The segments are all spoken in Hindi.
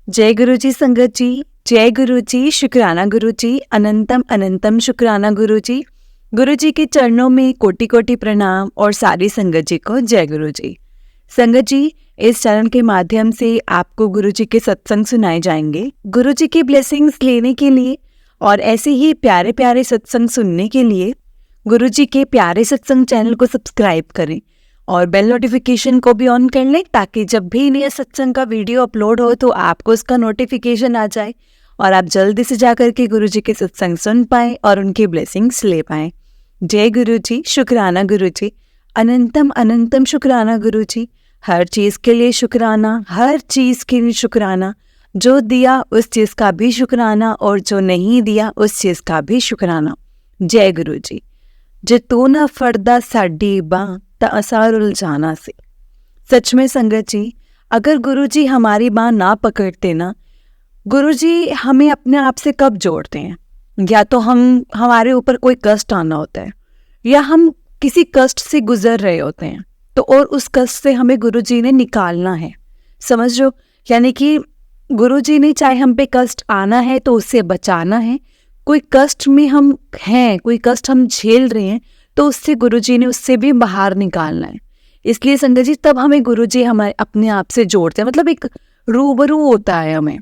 जय गुरु जी संगत जी, जय गुरु जी, शुक्राना गुरु जी, अनंतम अनंतम शुक्राना गुरु जी। गुरु जी के चरणों में कोटि कोटि प्रणाम और सारी संगत जी को जय गुरु जी। संगत जी, इस चरण के माध्यम से आपको गुरु जी के सत्संग सुनाए जाएंगे। गुरु जी की ब्लेसिंग्स लेने के लिए और ऐसे ही प्यारे प्यारे सत्संग सुनने के लिए गुरु जी के प्यारे सत्संग चैनल को सब्सक्राइब करें और बेल नोटिफिकेशन को भी ऑन कर लें, ताकि जब भी नया सत्संग का वीडियो अपलोड हो तो आपको उसका नोटिफिकेशन आ जाए और आप जल्दी से जाकर के गुरु जी के सत्संग सुन पाएं और उनकी ब्लेसिंग्स ले पाएं। जय गुरु जी, शुक्राना गुरु जी, अनंतम अनंतम शुक्राना गुरु जी। हर चीज़ के लिए शुक्राना, हर चीज़ के लिए शुक्राना। जो दिया उस चीज़ का भी शुक्राना और जो नहीं दिया उस चीज़ का भी शुक्राना। जय गुरु जी। जे तू ना फड़दा साडी बांह ता असां रुल जाना सी। सच में संगत जी, अगर गुरु जी हमारी बांह ना पकड़ते ना, गुरु जी हमें अपने आप से कब जोड़ते हैं? या तो हमारे ऊपर कोई कष्ट आना होता है, या हम किसी कष्ट से गुजर रहे होते हैं, तो और उस कष्ट से हमें गुरु जी ने निकालना है। समझ लो, यानी कि गुरु जी ने चाहे हम पे कष्ट आना है तो उससे बचाना है। कोई कष्ट में हम हैं, कोई कष्ट हम झेल रहे हैं, तो उससे गुरु जी ने उससे भी बाहर निकालना है। इसलिए संगत जी, तब हमें गुरु जी हमारे अपने आप से जोड़ते हैं, मतलब एक रूबरू होता है हमें।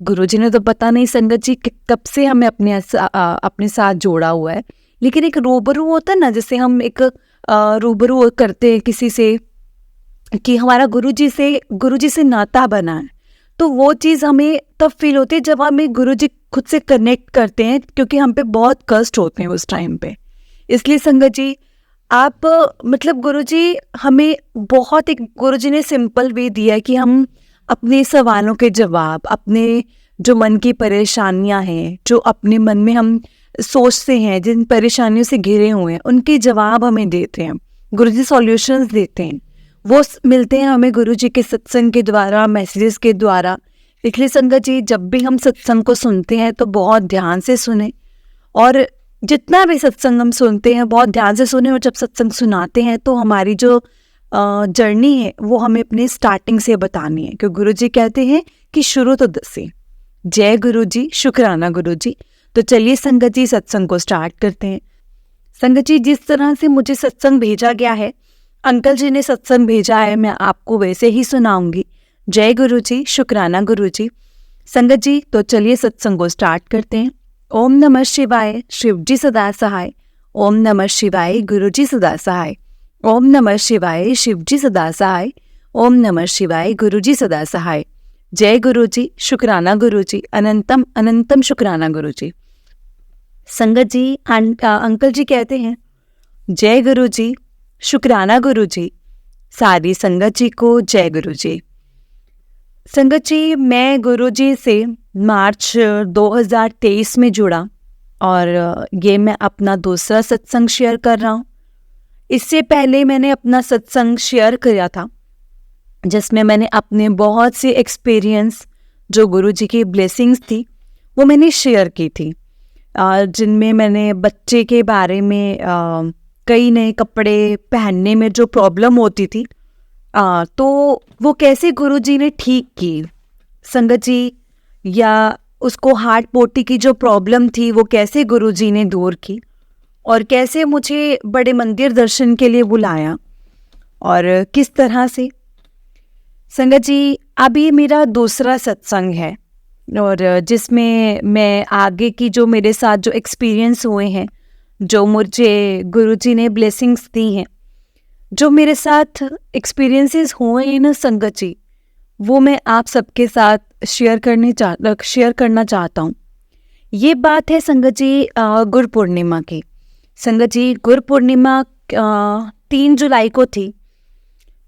गुरु जी ने तो पता नहीं संगत जी कब से हमें अपने साथ जोड़ा हुआ है, लेकिन एक रूबरू होता है ना, जैसे हम एक रूबरू करते हैं किसी से कि हमारा गुरु जी से नाता बना है, तो वो चीज़ हमें तब फील होती है जब हमें गुरु जी खुद से कनेक्ट करते हैं, क्योंकि हम पे बहुत कष्ट होते हैं उस टाइम पे। इसलिए संगत जी, आप मतलब गुरु जी हमें बहुत एक गुरु जी ने सिंपल वे दिया है कि हम अपने सवालों के जवाब, अपने जो मन की परेशानियां हैं, जो अपने मन में हम सोचते हैं, जिन परेशानियों से घिरे हुए हैं, उनके जवाब हमें देते हैं। गुरु जी सॉल्यूशंस देते हैं, वो मिलते हैं हमें गुरु जी के सत्संग के द्वारा, मैसेजेस के द्वारा। इसलिए संगत जी, जब भी हम सत्संग को सुनते हैं तो बहुत ध्यान से सुने, और जितना भी सत्संग हम सुनते हैं बहुत ध्यान से सुने, और जब सत्संग सुनाते हैं तो हमारी जो जर्नी है वो हमें अपने स्टार्टिंग से बतानी है, क्योंकि गुरु जी कहते हैं कि शुरू तो दसे। जय गुरु जी, शुक्राना गुरु जी। तो चलिए संगत जी, सत्संग को स्टार्ट करते हैं। संगत जी, जिस तरह से मुझे सत्संग भेजा गया है, अंकल जी ने सत्संग भेजा है, मैं आपको वैसे ही सुनाऊंगी। जय गुरु जी, शुक्राना गुरु जी। संगत जी, तो चलिए सत्संग को स्टार्ट करते हैं। ओम नमः शिवाय, शिव जी सदा सहाय। ओम नमः शिवाय, गुरु जी सदा सहाय। ओम नमः शिवाय, शिव जी सदा सहाय। ओम नमः शिवाय, गुरु जी सदा सहाय। जय गुरु जी, शुक्राना गुरु जी, अनंतम अनंतम शुक्राना गुरु जी। संगत जी, अंकल जी कहते हैं, जय गुरु जी, शुक्राना गुरु जी। सारी संगत जी को जय गुरु जी। संगत जी, मैं गुरु जी से मार्च 2023 में जुड़ा, और ये मैं अपना दूसरा सत्संग शेयर कर रहा हूँ। इससे पहले मैंने अपना सत्संग शेयर किया था, जिसमें मैंने अपने बहुत से एक्सपीरियंस, जो गुरु जी की ब्लेसिंग्स थी, वो मैंने शेयर की थी, जिनमें मैंने बच्चे के बारे में, कई नए कपड़े पहनने में जो प्रॉब्लम होती थी, तो वो कैसे गुरुजी ने ठीक की संगत जी, या उसको हार्ट पोटी की जो प्रॉब्लम थी वो कैसे गुरुजी ने दूर की, और कैसे मुझे बड़े मंदिर दर्शन के लिए बुलाया, और किस तरह से। संगत जी, अब ये मेरा दूसरा सत्संग है, और जिसमें मैं आगे की जो मेरे साथ जो एक्सपीरियंस हुए हैं, जो मुझे गुरुजी ने ब्लेसिंग्स दी हैं, जो मेरे साथ एक्सपीरियंसेस हुए हैं ना संगत जी, वो मैं आप सबके साथ शेयर करना चाहता हूँ। ये बात है संगत जी गुरु पूर्णिमा की। संगत जी, गुरु पूर्णिमा 3 जुलाई को थी।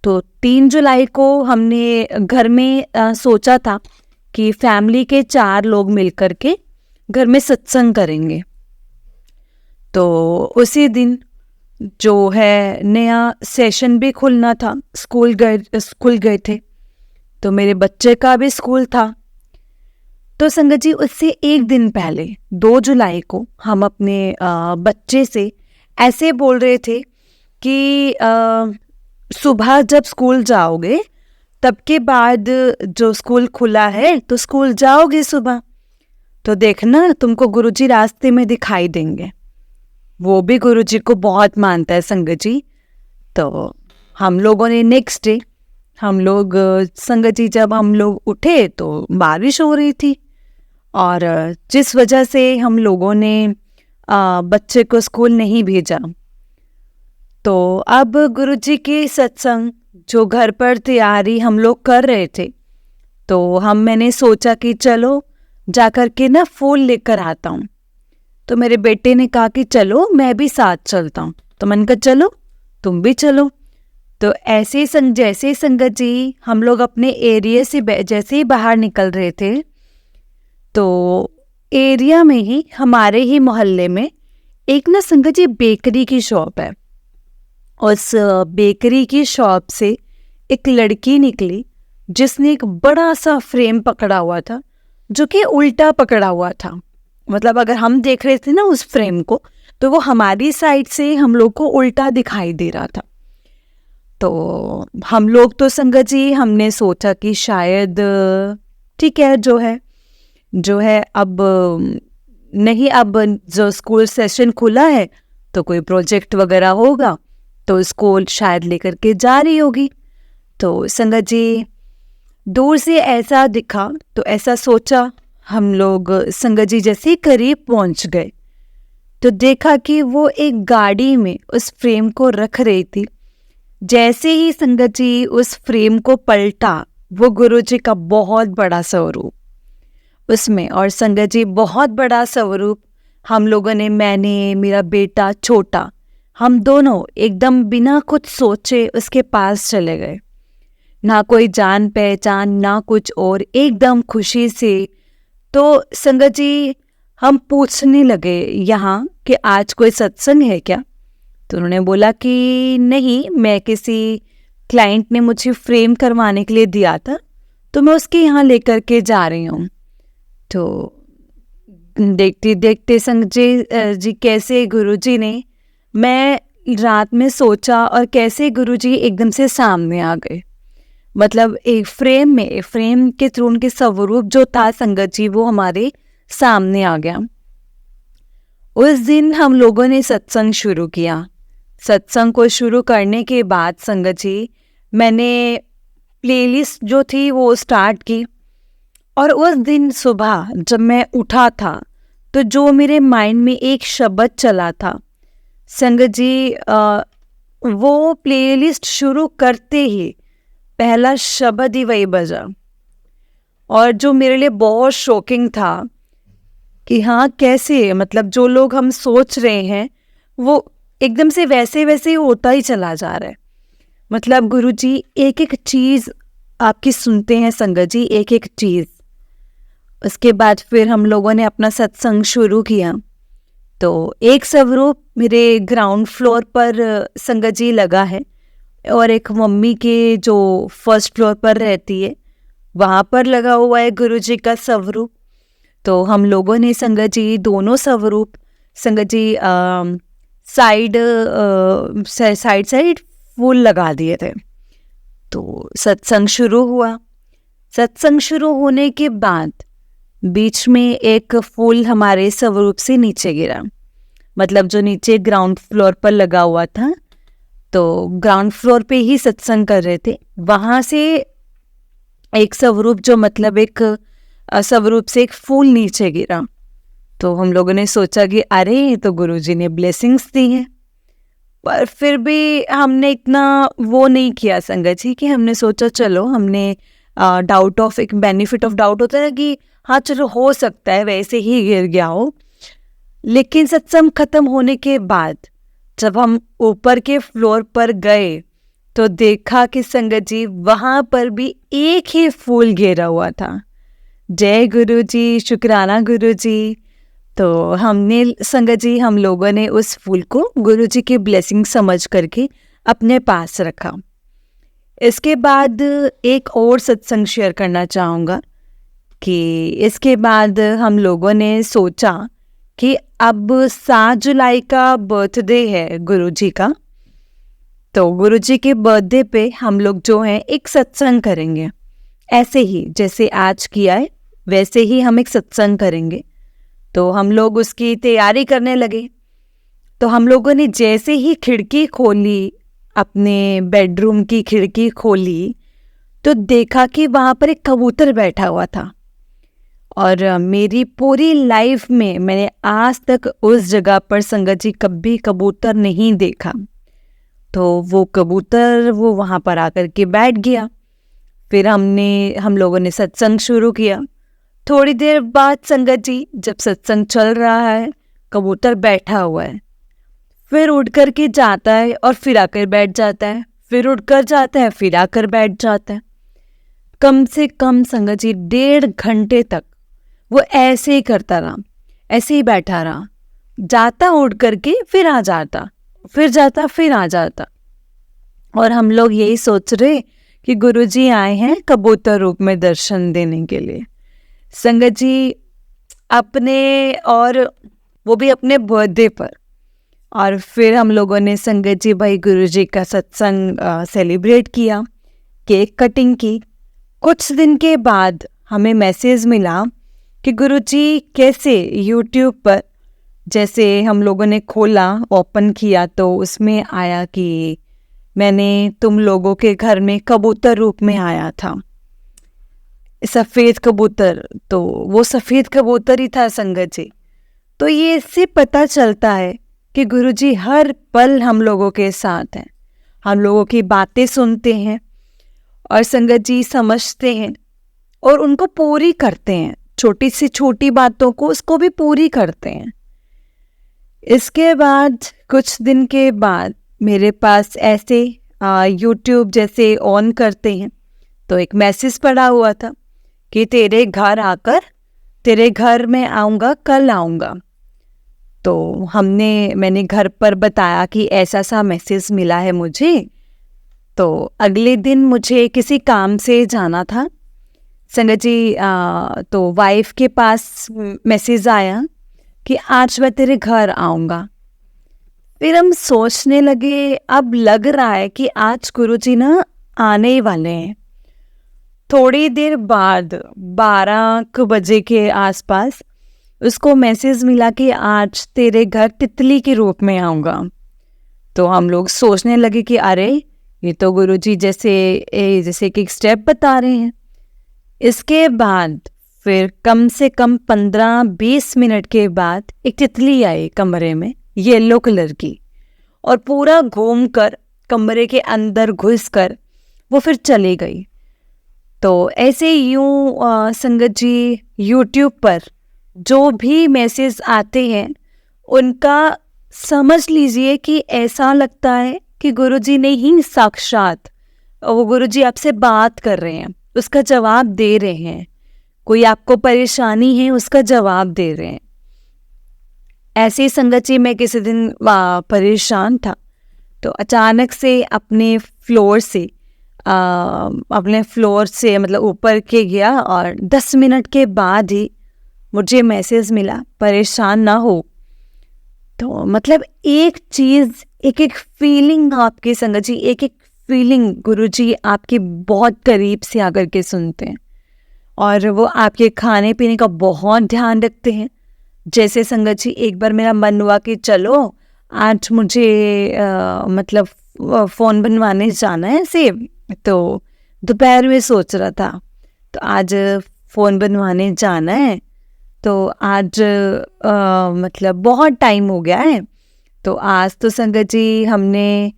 तो 3 जुलाई को हमने घर में सोचा था कि फैमिली के 4 लोग मिलकर के घर में सत्संग करेंगे। तो उसी दिन जो है नया सेशन भी खुलना था, स्कूल गए थे, तो मेरे बच्चे का भी स्कूल था। तो संगत जी, उससे एक दिन पहले 2 जुलाई को हम अपने बच्चे से ऐसे बोल रहे थे कि सुबह जब स्कूल जाओगे तब के बाद जो स्कूल खुला है तो स्कूल जाओगे सुबह, तो देखना तुमको गुरुजी रास्ते में दिखाई देंगे। वो भी गुरुजी को बहुत मानता है संगत जी। तो हम लोगों ने नेक्स्ट डे संगत जी जब हम लोग उठे तो बारिश हो रही थी, और जिस वजह से हम लोगों ने बच्चे को स्कूल नहीं भेजा। तो अब गुरुजी की सत्संग जो घर पर तैयारी हम लोग कर रहे थे, तो मैंने सोचा कि चलो जाकर के ना फूल लेकर आता हूँ। तो मेरे बेटे ने कहा कि चलो मैं भी साथ चलता हूँ। तो मैंने कहा चलो तुम भी चलो। तो ऐसे जैसे संगत जी हम लोग अपने एरिया से जैसे ही बाहर निकल रहे थे, तो एरिया में ही हमारे ही मोहल्ले में एक ना संगत जी बेकरी की शॉप है। उस बेकरी की शॉप से एक लड़की निकली जिसने एक बड़ा सा फ्रेम पकड़ा हुआ था, जो कि उल्टा पकड़ा हुआ था। मतलब अगर हम देख रहे थे ना उस फ्रेम को, तो वो हमारी साइड से हम लोग को उल्टा दिखाई दे रहा था। तो हम लोग तो संगत जी हमने सोचा कि शायद ठीक है, जो है अब नहीं, अब जो स्कूल सेशन खुला है तो कोई प्रोजेक्ट वगैरह होगा तो स्कूल शायद लेकर के जा रही होगी। तो संगत जी दूर से ऐसा दिखा तो ऐसा सोचा। हम लोग संगत जी जैसे करीब पहुंच गए तो देखा कि वो एक गाड़ी में उस फ्रेम को रख रही थी। जैसे ही संगत जी उस फ्रेम को पलटा, वो गुरुजी का बहुत बड़ा स्वरूप उसमें, और संगत जी बहुत बड़ा स्वरूप हम लोगों ने, मैंने, मेरा बेटा छोटा, हम दोनों एकदम बिना कुछ सोचे उसके पास चले गए। ना कोई जान पहचान ना कुछ, और एकदम खुशी से। तो संगत जी हम पूछने लगे यहाँ कि आज कोई सत्संग है क्या? तो उन्होंने बोला कि नहीं, मैं किसी क्लाइंट ने मुझे फ्रेम करवाने के लिए दिया था, तो मैं उसके यहाँ लेकर के जा रही हूँ। तो देखते देखते संगत जी कैसे गुरुजी ने, मैं रात में सोचा और कैसे गुरुजी एकदम से सामने आ गए। मतलब एक फ्रेम के थ्रू उनके स्वरूप जो था संगत जी, वो हमारे सामने आ गया। उस दिन हम लोगों ने सत्संग शुरू किया। सत्संग को शुरू करने के बाद संगत जी मैंने प्लेलिस्ट जो थी वो स्टार्ट की, और उस दिन सुबह जब मैं उठा था तो जो मेरे माइंड में एक शब्द चला था संगत जी, वो प्लेलिस्ट शुरू करते ही पहला शब्द ही वही बजा, और जो मेरे लिए बहुत शॉकिंग था कि हाँ कैसे, मतलब जो लोग हम सोच रहे हैं वो एकदम से वैसे वैसे ही होता ही चला जा रहा है। मतलब गुरुजी एक एक चीज़ आपकी सुनते हैं संगत जी, एक एक चीज़। उसके बाद फिर हम लोगों ने अपना सत्संग शुरू किया। तो एक स्वरूप मेरे ग्राउंड फ्लोर पर संगत जी लगा है, और एक मम्मी के जो फर्स्ट फ्लोर पर रहती है वहाँ पर लगा हुआ है गुरुजी का स्वरूप। तो हम लोगों ने संगत जी दोनों स्वरूप संगत जी साइड फूल लगा दिए थे। तो सत्संग शुरू हुआ। सत्संग शुरू होने के बाद बीच में एक फूल हमारे स्वरूप से नीचे गिरा, मतलब जो नीचे ग्राउंड फ्लोर पर लगा हुआ था, तो ग्राउंड फ्लोर पे ही सत्संग कर रहे थे, वहाँ से एक स्वरूप जो मतलब एक स्वरूप से एक फूल नीचे गिरा। तो हम लोगों ने सोचा कि अरे तो गुरुजी ने ब्लेसिंग्स दी हैं, पर फिर भी हमने इतना वो नहीं किया संगत जी कि हमने सोचा चलो, हमने डाउट ऑफ, एक बेनिफिट ऑफ डाउट होता है कि हाँ चलो हो सकता है वैसे ही गिर गया हो। लेकिन सत्संग खत्म होने के बाद जब हम ऊपर के फ्लोर पर गए तो देखा कि संगत जी वहाँ पर भी एक ही फूल गिरा हुआ था। जय गुरुजी, शुक्राना गुरुजी। तो हमने संगत जी हम लोगों ने उस फूल को गुरुजी की ब्लेसिंग समझ करके अपने पास रखा। इसके बाद एक और सत्संग शेयर करना चाहूँगा कि इसके बाद हम लोगों ने सोचा कि अब 7 जुलाई का बर्थडे है गुरुजी का, तो गुरुजी के बर्थडे पे हम लोग जो हैं एक सत्संग करेंगे, ऐसे ही जैसे आज किया है वैसे ही हम एक सत्संग करेंगे। तो हम लोग उसकी तैयारी करने लगे। तो हम लोगों ने जैसे ही खिड़की खोली, अपने बेडरूम की खिड़की खोली, तो देखा कि वहाँ पर एक कबूतर बैठा हुआ था। और मेरी पूरी लाइफ में मैंने आज तक उस जगह पर संगत जी कभी कबूतर नहीं देखा। तो वो कबूतर वो वहाँ पर आकर के बैठ गया। फिर हम लोगों ने सत्संग शुरू किया। थोड़ी देर बाद संगत जी, जब सत्संग चल रहा है, कबूतर बैठा हुआ है, फिर उड़ कर के जाता है और फिर आकर बैठ जाता है, फिर उड़ कर जाता है, फिर आकर बैठ जाता है। कम से कम संगत जी 1.5 घंटे तक वो ऐसे ही करता रहा, ऐसे ही बैठा रहा, जाता उड़ करके फिर आ जाता, फिर जाता फिर आ जाता। और हम लोग यही सोच रहे कि गुरुजी आए हैं कबूतर रूप में दर्शन देने के लिए। संगत जी अपने, और वो भी अपने बर्थडे पर। और फिर हम लोगों ने संगत जी भाई गुरुजी का सत्संग सेलिब्रेट किया, केक कटिंग की। कुछ दिन के बाद हमें मैसेज मिला कि गुरुजी कैसे यूट्यूब पर, जैसे हम लोगों ने खोला, ओपन किया, तो उसमें आया कि मैंने तुम लोगों के घर में कबूतर रूप में आया था, सफ़ेद कबूतर। तो वो सफ़ेद कबूतर ही था संगत जी। तो ये इससे पता चलता है कि गुरुजी हर पल हम लोगों के साथ हैं, हम लोगों की बातें सुनते हैं और संगत जी समझते हैं और उनको पूरी करते हैं। छोटी से छोटी बातों को उसको भी पूरी करते हैं। इसके बाद कुछ दिन के बाद मेरे पास ऐसे यूट्यूब जैसे ऑन करते हैं तो एक मैसेज पड़ा हुआ था कि तेरे घर में आऊँगा, कल आऊँगा। तो मैंने घर पर बताया कि ऐसा सा मैसेज मिला है मुझे। तो अगले दिन मुझे किसी काम से जाना था संगत जी। तो वाइफ के पास मैसेज आया कि आज मैं तेरे घर आऊँगा। फिर हम सोचने लगे, अब लग रहा है कि आज गुरुजी ना आने ही वाले हैं। थोड़ी देर बाद 12 बजे के आसपास उसको मैसेज मिला कि आज तेरे घर तितली के रूप में आऊँगा। तो हम लोग सोचने लगे कि अरे ये तो गुरुजी जैसे कि एक स्टेप बता रहे हैं। इसके बाद फिर कम से कम 15-20 मिनट के बाद एक तितली आई कमरे में, येलो कलर की, और पूरा घूमकर कमरे के अंदर घुसकर वो फिर चली गई। तो ऐसे यूं संगत जी यूट्यूब पर जो भी मैसेज आते हैं उनका समझ लीजिए कि ऐसा लगता है कि गुरुजी ने ही साक्षात, वो गुरुजी आपसे बात कर रहे हैं, उसका जवाब दे रहे हैं। कोई आपको परेशानी है उसका जवाब दे रहे हैं। ऐसे संगत जी मैं किसी दिन परेशान था तो अचानक से अपने फ्लोर से मतलब ऊपर के गया और 10 मिनट के बाद ही मुझे मैसेज मिला, परेशान ना हो। तो मतलब एक चीज़, एक फीलिंग आपकी संगत जी, एक फीलिंग गुरुजी आपके बहुत करीब से आकर के सुनते हैं और वो आपके खाने पीने का बहुत ध्यान रखते हैं। जैसे संगत जी एक बार मेरा मन हुआ कि चलो आज मुझे मतलब फ़ोन बनवाने जाना है सेब। तो दोपहर में सोच रहा था तो आज फ़ोन बनवाने जाना है, तो आज मतलब बहुत टाइम हो गया है। तो आज तो संगत जी हमने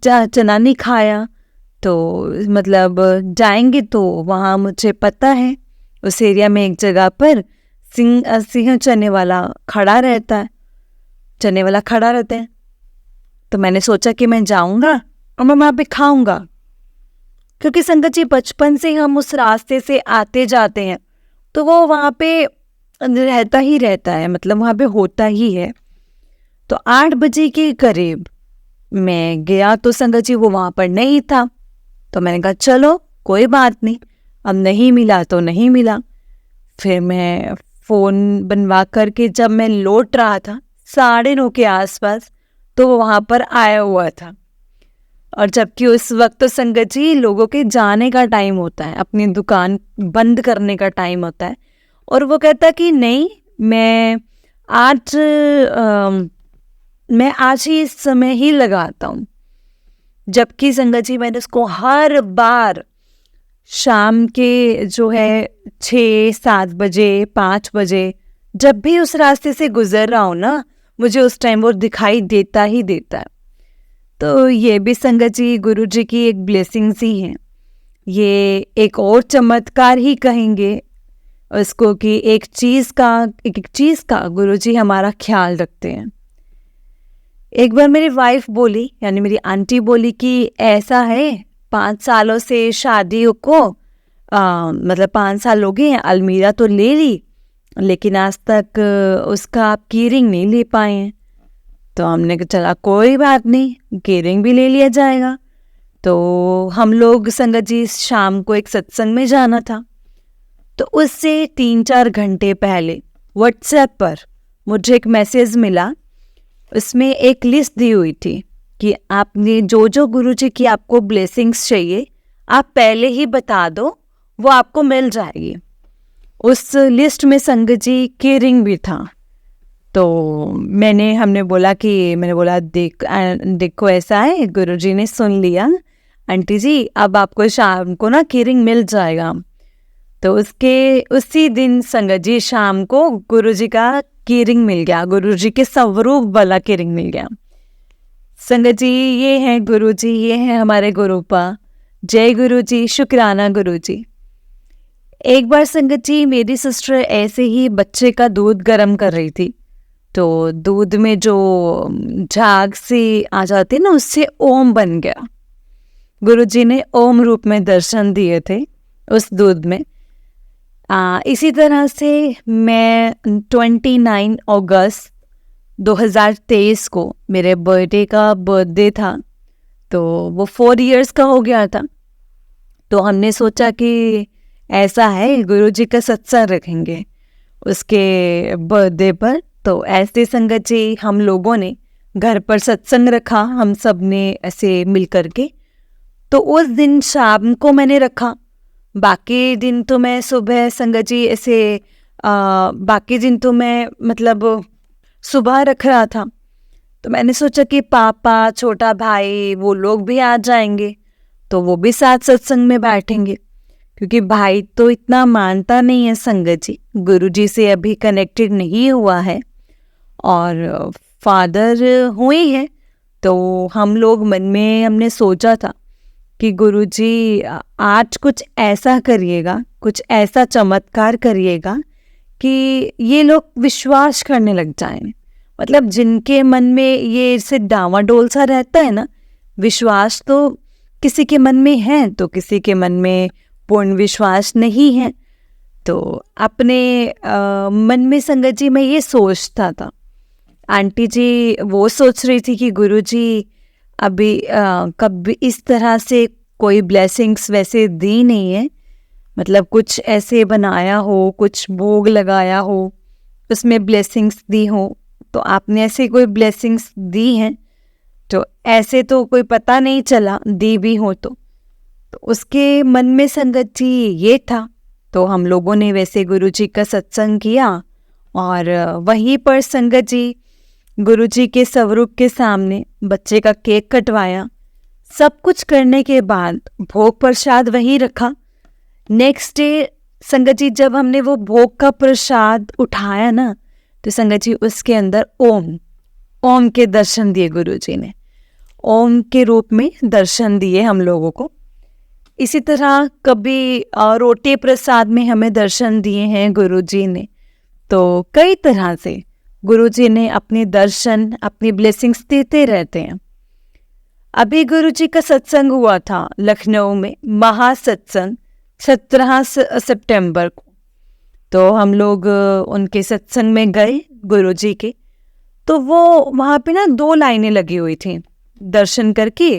चना नहीं खाया, तो मतलब जाएंगे तो वहाँ मुझे पता है उस एरिया में एक जगह पर सिंह चने वाला खड़ा रहता है। तो मैंने सोचा कि मैं जाऊँगा और मैं वहाँ पे खाऊँगा, क्योंकि संगत जी बचपन से हम उस रास्ते से आते जाते हैं तो वो वहाँ पे रहता है, मतलब वहाँ पे होता ही है। तो 8 बजे के करीब मैं गया तो संगत जी वो वहाँ पर नहीं था। तो मैंने कहा चलो कोई बात नहीं, अब नहीं मिला तो नहीं मिला। फिर मैं फ़ोन बनवा करके जब मैं लौट रहा था 9:30 के आसपास, तो वो वहाँ पर आया हुआ था। और जबकि उस वक्त तो संगत जी लोगों के जाने का टाइम होता है, अपनी दुकान बंद करने का टाइम होता है, और वो कहता कि नहीं, मैं आज मैं आज ही इस समय ही लगाता हूँ। जबकि संगत जी मैंने उसको हर बार शाम के जो है 6-7 बजे 5 बजे जब भी उस रास्ते से गुजर रहा हूँ ना, मुझे उस टाइम वो दिखाई देता ही देता है। तो ये भी संगत जी गुरु जी की एक ब्लेसिंग्स ही है। ये एक और चमत्कार ही कहेंगे उसको कि एक चीज़ का गुरु जी हमारा ख्याल रखते हैं। एक बार मेरी वाइफ बोली, यानी मेरी आंटी बोली कि ऐसा है 5 सालों से शादी को मतलब 5 साल हो गए हैं, अलमीरा तो ले ली लेकिन आज तक उसका आप की रिंग नहीं ले पाए हैं। तो हमने कहा चला कोई बात नहीं, की रिंग भी ले लिया जाएगा। तो हम लोग संगत जी शाम को एक सत्संग में जाना था, तो उससे 3-4 घंटे पहले व्हाट्सएप पर मुझे एक मैसेज मिला। उसमें एक लिस्ट दी हुई थी कि आपने जो गुरुजी की आपको ब्लेसिंग्स चाहिए आप पहले ही बता दो, वो आपको मिल जाएगी। उस लिस्ट में संगत जी की रिंग भी था। तो हमने बोला देखो ऐसा है, गुरुजी ने सुन लिया, आंटी जी अब आपको शाम को ना की रिंग मिल जाएगा। तो उसी दिन संगत जी शाम को गुरुजी का की रिंग मिल गया, गुरुजी के स्वरूप वाला की रिंग मिल गया। संगत जी ये है गुरुजी, ये है हमारे गुरुपा। जय गुरुजी, शुक्राना गुरुजी। एक बार संगत जी मेरी सिस्टर ऐसे ही बच्चे का दूध गर्म कर रही थी, तो दूध में जो झाग से आ जाती ना, उससे ओम बन गया। गुरुजी ने ओम रूप में दर्शन दिए थे उस दूध में। इसी तरह से मैं 29 अगस्त 2023 को मेरे बर्थडे था, तो वो 4 इयर्स का हो गया था। तो हमने सोचा कि ऐसा है गुरुजी का सत्संग रखेंगे उसके बर्थडे पर। तो ऐसे संगत जी हम लोगों ने घर पर सत्संग रखा, हम सब ने ऐसे मिल कर के। तो उस दिन शाम को मैंने रखा, बाकी दिन तो मैं सुबह संगत जी ऐसे बाकी दिन तो मैं मतलब सुबह रख रहा था। तो मैंने सोचा कि पापा, छोटा भाई, वो लोग भी आ जाएंगे तो वो भी साथ सत्संग में बैठेंगे, क्योंकि भाई तो इतना मानता नहीं है संगत जी, गुरुजी से अभी कनेक्टेड नहीं हुआ है, और फादर हुए हैं। तो हम लोग मन में हमने सोचा था कि गुरुजी आज कुछ ऐसा करिएगा, कुछ ऐसा चमत्कार करिएगा कि ये लोग विश्वास करने लग जाएं। मतलब जिनके मन में ये से डावाडोल सा रहता है ना, विश्वास तो किसी के मन में है तो किसी के मन में पूर्ण विश्वास नहीं है। तो अपने मन में संगत जी मैं ये सोचता था। आंटी जी वो सोच रही थी कि गुरुजी अभी कभी इस तरह से कोई ब्लेसिंग्स वैसे दी नहीं है, मतलब कुछ ऐसे बनाया हो, कुछ भोग लगाया हो, उसमें ब्लेसिंग्स दी हो, तो आपने ऐसे कोई ब्लेसिंग्स दी हैं तो ऐसे तो कोई पता नहीं चला, दी भी हो तो उसके मन में संगत जी ये था। तो हम लोगों ने वैसे गुरुजी का सत्संग किया, और वहीं पर संगत जी गुरुजी के स्वरूप के सामने बच्चे का केक कटवाया। सब कुछ करने के बाद भोग प्रसाद वहीं रखा। नेक्स्ट डे संगत जी जब हमने वो भोग का प्रसाद उठाया ना, तो संगत जी उसके अंदर ओम के दर्शन दिए गुरुजी ने, ओम के रूप में दर्शन दिए हम लोगों को। इसी तरह कभी रोटी प्रसाद में हमें दर्शन दिए हैं गुरुजी ने। तो कई तरह से गुरुजी ने अपने दर्शन, अपनी ब्लेसिंग्स देते रहते हैं। अभी गुरुजी का सत्संग हुआ था लखनऊ में, महासत्संग 17 सितंबर को। तो हम लोग उनके सत्संग में गए गुरुजी के, तो वो वहाँ पे ना 2 लाइनें लगी हुई थी। दर्शन करके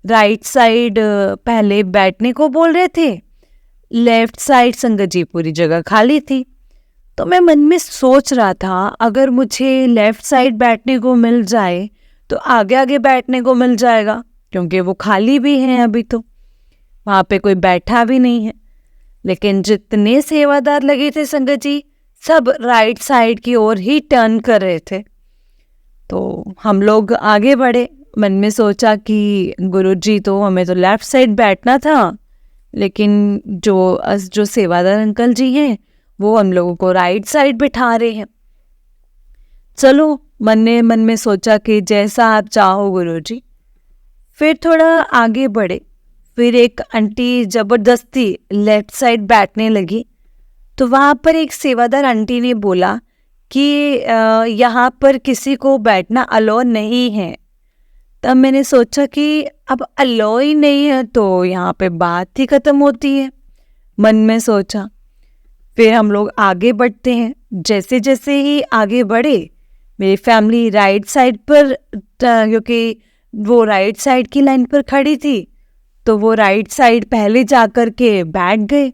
राइट साइड पहले बैठने को बोल रहे थे, लेफ्ट साइड संगत जी पूरी जगह खाली थी। तो मैं मन में सोच रहा था अगर मुझे लेफ्ट साइड बैठने को मिल जाए तो आगे आगे बैठने को मिल जाएगा, क्योंकि वो खाली भी है, अभी तो वहाँ पे कोई बैठा भी नहीं है। लेकिन जितने सेवादार लगे थे संगत जी, सब राइट साइड की ओर ही टर्न कर रहे थे। तो हम लोग आगे बढ़े, मन में सोचा कि गुरुजी तो हमें तो लेफ्ट साइड बैठना था, लेकिन जो सेवादार अंकल जी हैं वो हम लोगों को राइट साइड बिठा रहे हैं। चलो, मन में सोचा कि जैसा आप चाहो गुरुजी। फिर थोड़ा आगे बढ़े, फिर एक आंटी जबरदस्ती लेफ्ट साइड बैठने लगी। तो वहाँ पर एक सेवादार आंटी ने बोला कि यहाँ पर किसी को बैठना अलाउ नहीं है। तब मैंने सोचा कि अब अलाउ ही नहीं है तो यहाँ पे बात ही खत्म होती है, मन में सोचा। फिर हम लोग आगे बढ़ते हैं। जैसे जैसे ही आगे बढ़े, मेरी फैमिली राइट साइड पर, क्योंकि वो राइट साइड की लाइन पर खड़ी थी, तो वो राइट साइड पहले जा कर के बैठ गए।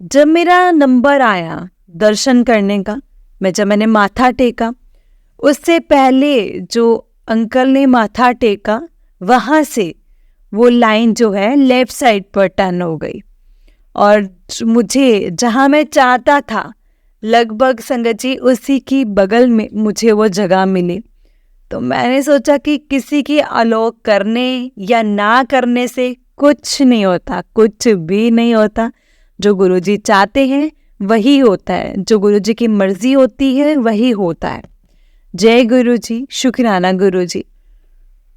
जब मेरा नंबर आया दर्शन करने का, जब मैंने माथा टेका, उससे पहले जो अंकल ने माथा टेका, वहाँ से वो लाइन जो है लेफ्ट साइड पर टर्न हो गई और मुझे जहाँ मैं चाहता था लगभग संगत जी उसी की बगल में मुझे वो जगह मिली। तो मैंने सोचा कि किसी की अलाउ करने या ना करने से कुछ नहीं होता, कुछ भी नहीं होता। जो गुरुजी चाहते हैं वही होता है, जो गुरुजी की मर्जी होती है वही होता है। जय गुरुजी, शुक्राना गुरुजी।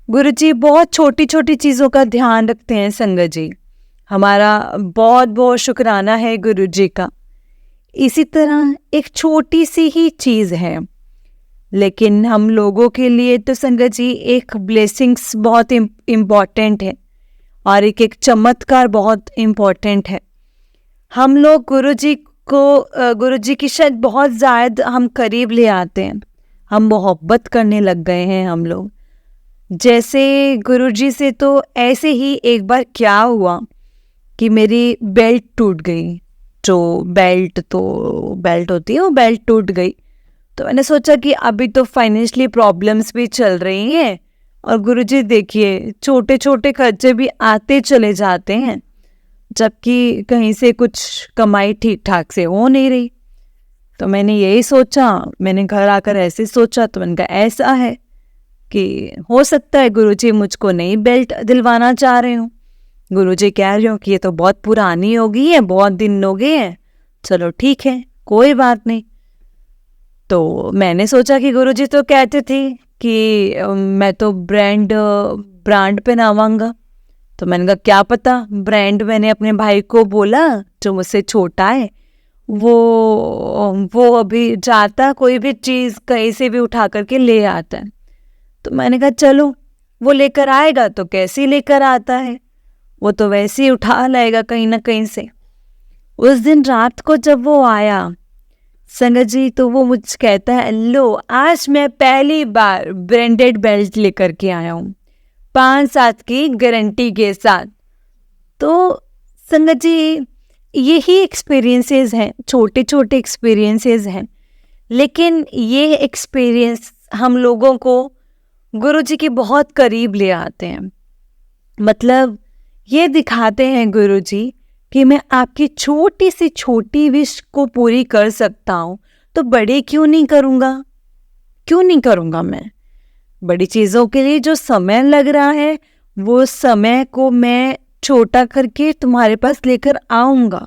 गुरुजी बहुत छोटी छोटी चीज़ों का ध्यान रखते हैं संगत जी, हमारा बहुत बहुत शुक्राना है गुरुजी का। इसी तरह एक छोटी सी ही चीज़ है, लेकिन हम लोगों के लिए तो संगत जी एक ब्लेसिंग्स बहुत इम्पॉर्टेंट है और एक चमत्कार बहुत इम्पॉर्टेंट है। हम लोग गुरुजी की शायद बहुत ज़्यादा हम करीब ले आते हैं, हम मोहब्बत करने लग गए हैं हम लोग। जैसे गुरुजी से तो ऐसे ही एक बार क्या हुआ कि मेरी बेल्ट टूट गई, जो बेल्ट होती है वो बेल्ट टूट गई। तो मैंने सोचा कि अभी तो फाइनेंशियली प्रॉब्लम्स भी चल रही हैं और गुरुजी देखिए छोटे छोटे खर्चे भी आते चले जाते हैं, जबकि कहीं से कुछ कमाई ठीक ठाक से हो नहीं रही। तो मैंने यही सोचा, मैंने घर आकर ऐसे सोचा, तो मैंने कहा ऐसा है कि हो सकता है गुरुजी मुझको नई बेल्ट दिलवाना चाह रहे हो। गुरुजी कह रहे हो कि ये तो बहुत पुरानी हो गई है, बहुत दिन हो गए हैं, चलो ठीक है कोई बात नहीं। तो मैंने सोचा कि गुरुजी तो कहते थे कि मैं तो ब्रांड पहनावांगा। तो मैंने कहा क्या पता, ब्रांड मैंने अपने भाई को बोला जो मुझसे छोटा है, वो अभी जाता कोई भी चीज़ कहीं से भी उठा करके ले आता है। तो मैंने कहा चलो वो लेकर आएगा तो कैसे लेकर आता है, वो तो वैसे ही उठा लाएगा कहीं ना कहीं से। उस दिन रात को जब वो आया संगत जी, तो वो मुझ कहता है लो आज मैं पहली बार ब्रांडेड बेल्ट लेकर के आया हूँ 5 साल की गारंटी के साथ। तो संगत जी यही एक्सपीरियंसेस हैं, छोटे छोटे एक्सपीरियंसेस हैं, लेकिन ये एक्सपीरियंस हम लोगों को गुरुजी के बहुत करीब ले आते हैं। मतलब ये दिखाते हैं गुरुजी कि मैं आपकी छोटी से छोटी विश को पूरी कर सकता हूँ, तो बड़े क्यों नहीं करूँगा मैं। बड़ी चीज़ों के लिए जो समय लग रहा है वो समय को मैं छोटा करके तुम्हारे पास लेकर आऊँगा,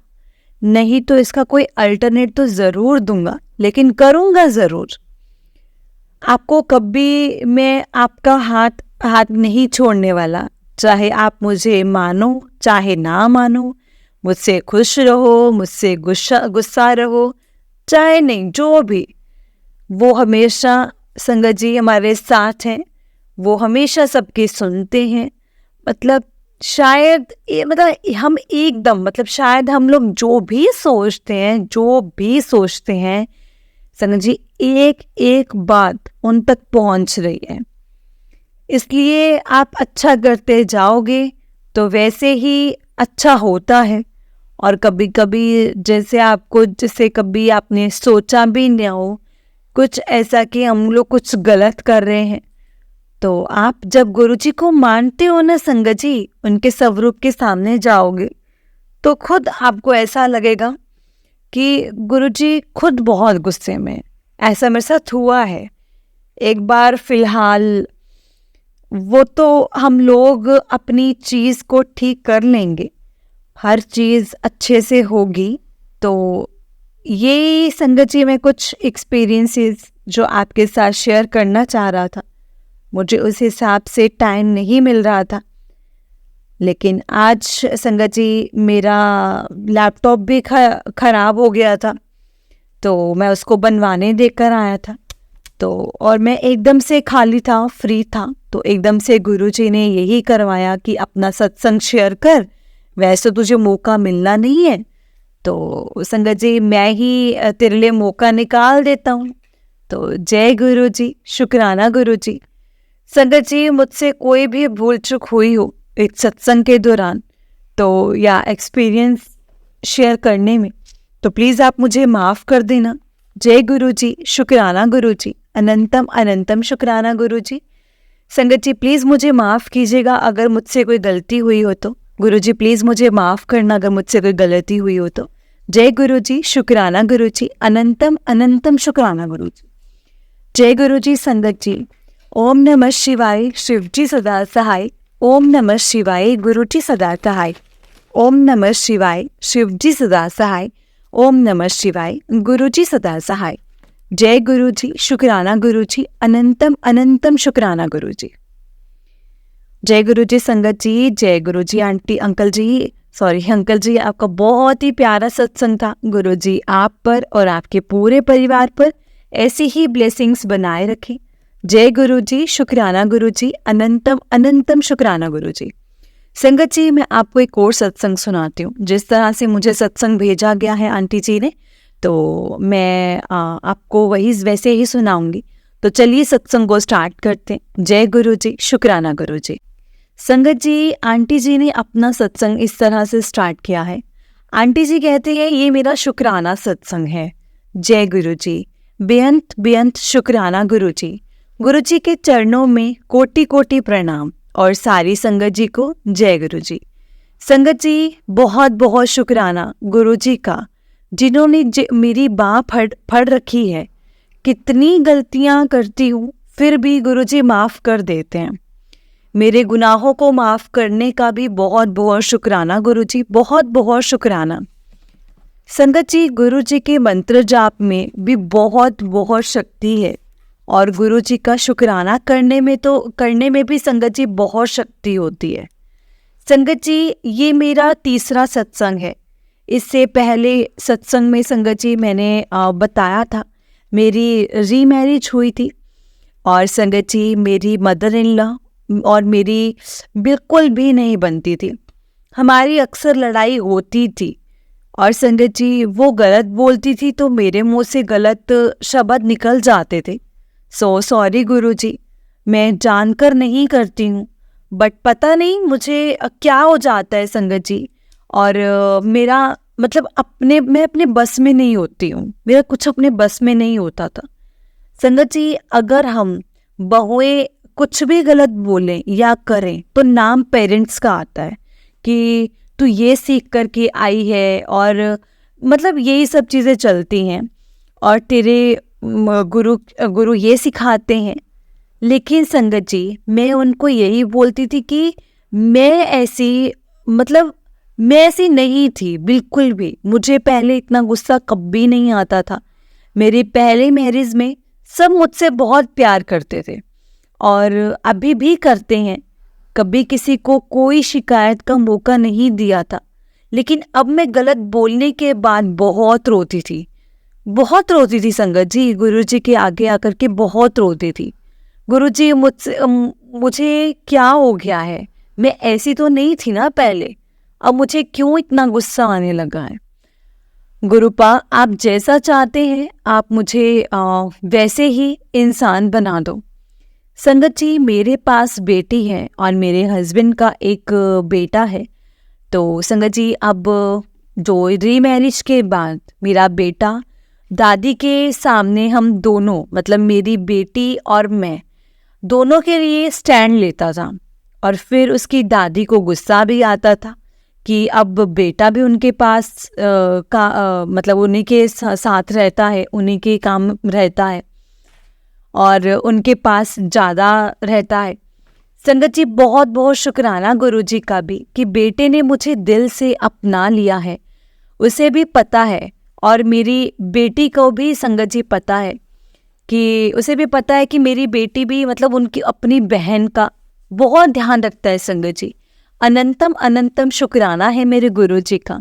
नहीं तो इसका कोई अल्टरनेट तो ज़रूर दूंगा, लेकिन करूँगा ज़रूर। आपको कभी मैं आपका हाथ नहीं छोड़ने वाला, चाहे आप मुझे मानो चाहे ना मानो, मुझसे खुश रहो मुझसे गुस्सा रहो चाहे नहीं, जो भी, वो हमेशा संगत जी हमारे साथ हैं, वो हमेशा सबकी सुनते हैं। मतलब शायद हम एकदम शायद हम लोग जो भी सोचते हैं संगत जी एक एक बात उन तक पहुंच रही है। इसलिए आप अच्छा करते जाओगे तो वैसे ही अच्छा होता है। और कभी कभी जैसे कभी आपने सोचा भी ना हो कुछ ऐसा कि हम लोग कुछ गलत कर रहे हैं, तो आप जब गुरुजी को मानते हो ना संगत जी, उनके स्वरूप के सामने जाओगे तो खुद आपको ऐसा लगेगा कि गुरुजी खुद बहुत गुस्से में हैं। ऐसा मेरे साथ हुआ है एक बार। फिलहाल वो तो हम लोग अपनी चीज़ को ठीक कर लेंगे, हर चीज़ अच्छे से होगी। तो ये संगत जी मैं कुछ एक्सपीरियंसेस जो आपके साथ शेयर करना चाह रहा था, मुझे उस हिसाब से टाइम नहीं मिल रहा था। लेकिन आज संगत जी मेरा लैपटॉप भी ख़राब हो गया था, तो मैं उसको बनवाने देकर आया था। तो और मैं एकदम से खाली था, फ्री था, तो एकदम से गुरुजी ने यही करवाया कि अपना सत्संग शेयर कर, वैसे तुझे मौका मिलना नहीं है, तो संगत जी मैं ही तेरे लिए मौका निकाल देता हूँ। तो जय गुरुजी, शुक्राना गुरुजी। संगत जी मुझसे कोई भी भूल चूक हुई हो एक सत्संग के दौरान तो या एक्सपीरियंस शेयर करने में, तो प्लीज़ आप मुझे माफ़ कर देना। जय गुरुजी, शुक्राना गुरुजी, अनंतम अनंतम शुक्राना गुरुजी। संगत जी प्लीज़ मुझे माफ़ कीजिएगा अगर मुझसे कोई गलती हुई हो तो। गुरुजी प्लीज़ मुझे माफ़ करना अगर मुझसे कोई गलती हुई हो तो। जय गुरुजी, शुक्राना गुरुजी, अनंतम अनंतम शुक्राना गुरुजी। जय गुरुजी संगत जी। ओम नमः शिवाय, शिवजी सदा सहाय। ओम नमः शिवाय, गुरुजी सदा सहाय। ओम नमः शिवाय, शिवजी सदा सहाय। ओम नमः शिवाय, गुरुजी सदा सहाय। जय गुरुजी, शुक्राना गुरुजी, अनंतम अनंतम शुक्राना गुरुजी। जय गुरुजी संगत जी, जय गुरुजी आंटी अंकल जी, सॉरी अंकल जी, आपका बहुत ही प्यारा सत्संग था। गुरुजी आप पर और आपके पूरे परिवार पर ऐसी ही ब्लेसिंग्स बनाए रखें। जय गुरुजी, शुक्राना गुरुजी, अनंतम अनंतम शुक्राना गुरुजी। संगत जी मैं आपको एक और सत्संग सुनाती हूँ। जिस तरह से मुझे सत्संग भेजा गया है आंटी जी ने, तो मैं आपको वही वैसे ही सुनाऊंगी। तो चलिए सत्संग को स्टार्ट करते हैं। जय गुरुजी, शुक्राना गुरुजी। संगत जी आंटी जी ने अपना सत्संग इस तरह से स्टार्ट किया है। आंटी जी कहते हैं ये मेरा शुक्राना सत्संग है। जय गुरुजी, बेअंत बेअंत शुक्राना गुरुजी। गुरुजी के चरणों में कोटि कोटि प्रणाम और सारी संगत जी को जय गुरुजी। संगत जी बहुत बहुत शुक्राना गुरुजी का, जिन्होंने मेरी बाँ फड़ रखी है। कितनी गलतियाँ करती हूँ फिर भी गुरुजी माफ़ कर देते हैं। मेरे गुनाहों को माफ़ करने का भी बहुत बहुत शुक्राना गुरुजी, बहुत बहुत शुक्राना। संगत जी गुरुजी के मंत्र जाप में भी बहुत बहुत शक्ति है और गुरुजी का शुक्राना करने में भी संगत जी बहुत शक्ति होती है। संगत जी ये मेरा तीसरा सत्संग है। इससे पहले सत्संग में संगत जी मैंने बताया था मेरी रीमैरिज हुई थी और संगत जी मेरी मदर इन लॉ और मेरी बिल्कुल भी नहीं बनती थी। हमारी अक्सर लड़ाई होती थी और संगत जी वो गलत बोलती थी तो मेरे मुंह से गलत शब्द निकल जाते थे। सो सॉरी गुरुजी, मैं जानकर नहीं करती हूँ, बट पता नहीं मुझे क्या हो जाता है संगत जी। और मेरा मतलब मैं अपने बस में नहीं होती हूँ, मेरा कुछ अपने बस में नहीं होता था। संगत जी अगर हम बहुएं कुछ भी गलत बोलें या करें तो नाम पेरेंट्स का आता है कि तू ये सीख करके आई है, और मतलब यही सब चीज़ें चलती हैं और तेरे गुरु ये सिखाते हैं। लेकिन संगत जी मैं उनको यही बोलती थी कि मैं ऐसी नहीं थी बिल्कुल भी। मुझे पहले इतना गुस्सा कभी नहीं आता था। मेरी पहले मैरिज में सब मुझसे बहुत प्यार करते थे और अभी भी करते हैं। कभी किसी को कोई शिकायत का मौका नहीं दिया था। लेकिन अब मैं गलत बोलने के बाद बहुत रोती थी संगत जी। गुरुजी के आगे आकर के बहुत रोती थी। गुरुजी मुझे क्या हो गया है, मैं ऐसी तो नहीं थी ना पहले, अब मुझे क्यों इतना गुस्सा आने लगा है। गुरुपा आप जैसा चाहते हैं आप मुझे वैसे ही इंसान बना दो। संगत जी मेरे पास बेटी है और मेरे हस्बैंड का एक बेटा है। तो संगत जी अब जो रीमैरिज के बाद मेरा बेटा दादी के सामने हम दोनों, मतलब मेरी बेटी और मैं दोनों के लिए स्टैंड लेता था। और फिर उसकी दादी को गुस्सा भी आता था कि अब बेटा भी उनके पास मतलब उन्हीं के साथ रहता है, उन्हीं के काम रहता है और उनके पास ज़्यादा रहता है। संगत जी, बहुत बहुत शुक्राना गुरुजी का भी कि बेटे ने मुझे दिल से अपना लिया है। उसे भी पता है और मेरी बेटी को भी संगत जी पता है कि उसे भी पता है कि मेरी बेटी भी मतलब उनकी अपनी बहन का बहुत ध्यान रखता है। संगत जी, अनंतम अनंतम शुक्राना है मेरे गुरुजी का।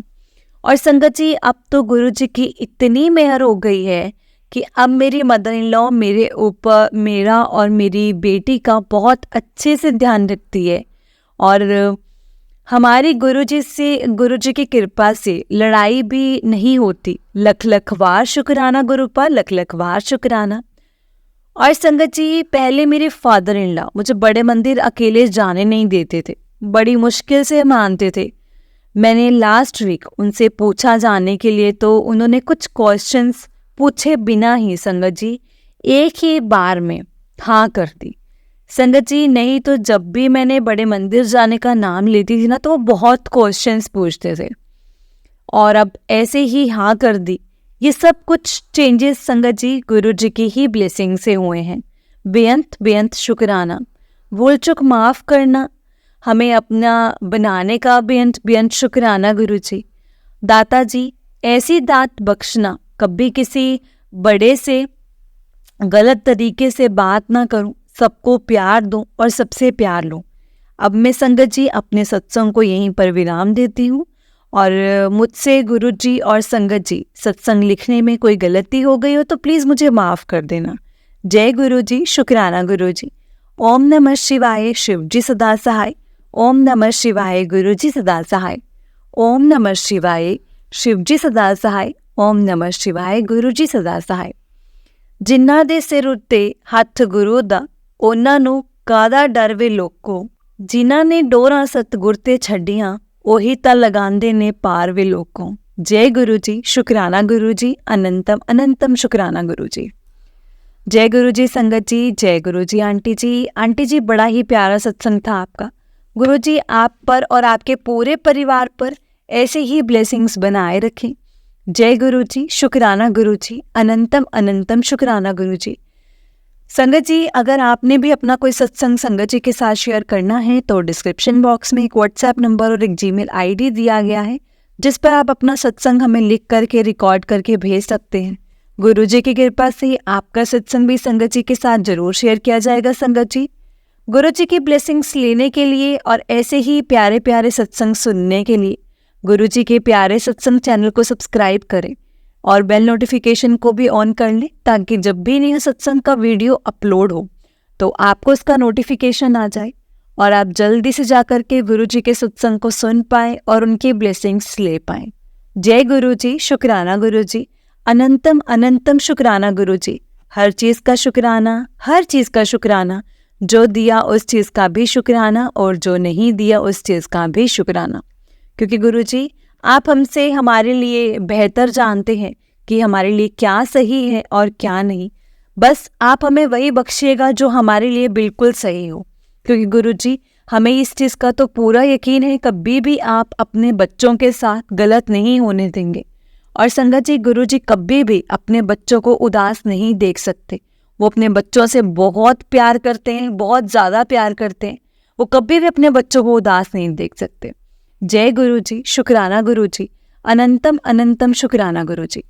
और संगत जी, अब तो गुरुजी की इतनी मेहर हो गई है कि अब मेरी मदर इन लॉ मेरे ऊपर मेरा और मेरी बेटी का बहुत अच्छे से ध्यान रखती है। और हमारी गुरुजी की कृपा से लड़ाई भी नहीं होती। लख लख वार शुक्राना गुरु पर, लख लख वार शुक्राना। और संगत जी, पहले मेरे फादर इन लॉ मुझे बड़े मंदिर अकेले जाने नहीं देते थे, बड़ी मुश्किल से मानते थे। मैंने लास्ट वीक उनसे पूछा जाने के लिए तो उन्होंने कुछ क्वेश्चंस पूछे बिना ही संगत जी एक ही बार में हाँ कर दी। संगत जी, नहीं तो जब भी मैंने बड़े मंदिर जाने का नाम लेती थी ना तो वो बहुत क्वेश्चंस पूछते थे और अब ऐसे ही हाँ कर दी। ये सब कुछ चेंजेस संगत जी गुरुजी की ही ब्लेसिंग से हुए हैं। बेअंत बेअंत शुक्राना। भूल चूक माफ़ करना, हमें अपना बनाने का बेअंत बेअंत शुक्राना गुरुजी। दाता जी, ऐसी दात बख्शना कभी किसी बड़े से गलत तरीके से बात ना करूं, सबको प्यार दूं और सबसे प्यार लूं। अब मैं संगत जी अपने सत्संग को यहीं पर विराम देती हूँ और मुझसे गुरुजी और संगत जी सत्संग लिखने में कोई गलती हो गई हो तो प्लीज़ मुझे माफ़ कर देना। जय गुरुजी, शुक्राना गुरुजी। ओम नमः शिवाय, शिवजी सदा सहाय। ओम नमः शिवाय, गुरुजी सदा सहाय। ओम नमः शिवाय, शिवजी सदा सहाय। ओम नमः शिवाय, गुरुजी सदा सहाय। जिन्ना दे सिर उत्ते हੱਥ गुरु दा, ਉਹਨਾਂ ਨੂੰ ਕਾਹਦਾ ਡਰ ਵੇ ਲੋਕੋ। ਜਿਨ੍ਹਾਂ ਨੇ ਡੋਰਾਂ ਸਤਿਗੁਰ ਤੇ ਛੱਡੀਆਂ, ਉਹੀ ਤਾਂ ਲਗਾਉਂਦੇ ਨੇ ਪਾਰ ਵੇ ਲੋਕੋ। जय गुरु जी, शुक्राना गुरु जी, अनंतम अनंतम शुक्राना गुरु जी। जय गुरु जी संगत जी, जय गुरु जी आंटी जी। आंटी जी, बड़ा ही प्यारा सत्संग था आपका। गुरु जी आप पर और आपके पूरे परिवार पर ऐसे ही ब्लेसिंग्स बनाए रखें। जय गुरु जी, शुक्राना गुरु जी, अनंतम अनंतम शुक्राना गुरु जी। संगत जी, अगर आपने भी अपना कोई सत्संग संगत जी के साथ शेयर करना है तो डिस्क्रिप्शन बॉक्स में एक व्हाट्सएप नंबर और एक जीमेल आईडी दिया गया है जिस पर आप अपना सत्संग हमें लिख करके रिकॉर्ड करके भेज सकते हैं। गुरु जी की कृपा से आपका सत्संग भी संगत जी के साथ जरूर शेयर किया जाएगा। संगत जी, गुरु जी की ब्लेसिंग्स लेने के लिए और ऐसे ही प्यारे प्यारे सत्संग सुनने के लिए गुरु जी के प्यारे सत्संग चैनल को सब्सक्राइब करें और बेल नोटिफिकेशन को भी ऑन कर लें ताकि जब भी नया सत्संग का वीडियो अपलोड हो तो आपको उसका नोटिफिकेशन आ जाए और आप जल्दी से जाकर के गुरु जी के सत्संग को सुन पाएं और उनकी ब्लेसिंग्स ले पाएं। जय गुरु जी, शुक्राना गुरु जी, अनंतम अनंतम शुक्राना गुरु जी। हर चीज़ का शुक्राना, हर चीज़ का शुक्राना। जो दिया उस चीज़ का भी शुक्राना और जो नहीं दिया उस चीज़ का भी शुक्राना। क्योंकि गुरु जी आप हमसे हमारे लिए बेहतर जानते हैं कि हमारे लिए क्या सही है और क्या नहीं। बस आप हमें वही बख्शिएगा जो हमारे लिए बिल्कुल सही हो। क्योंकि गुरु जी हमें इस चीज़ का तो पूरा यकीन है कभी भी आप अपने बच्चों के साथ गलत नहीं होने देंगे। और संगत जी, गुरु जी कभी भी अपने बच्चों को उदास नहीं देख सकते। वो अपने बच्चों से बहुत प्यार करते हैं, बहुत ज़्यादा प्यार करते हैं। वो कभी भी अपने बच्चों को उदास नहीं देख सकते। जय गुरु जी, शुक्राना गुरु जी, अनंतम अनंतम शुक्राना गुरु जी।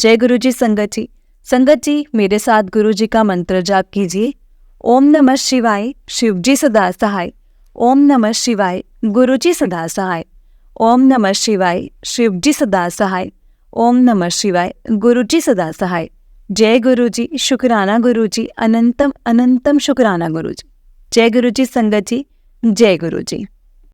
जय गुरु जी संगत जी। संगत जी, मेरे साथ गुरु जी का मंत्र जाप कीजिए। ओम नमः शिवाय, शिवजी सदा सहाय। ओम नमः शिवाय, गुरु जी सदा सहाय। ओम नमः शिवाय, शिवजी सदा सहाय। ओम नमः शिवाय, गुरु जी सदा सहाय। जय गुरु जी, शुक्राना गुरु जी, अनंतम अनंतम शुक्राना गुरु जी। जय गुरु जी संगत जी, जय गुरु जी।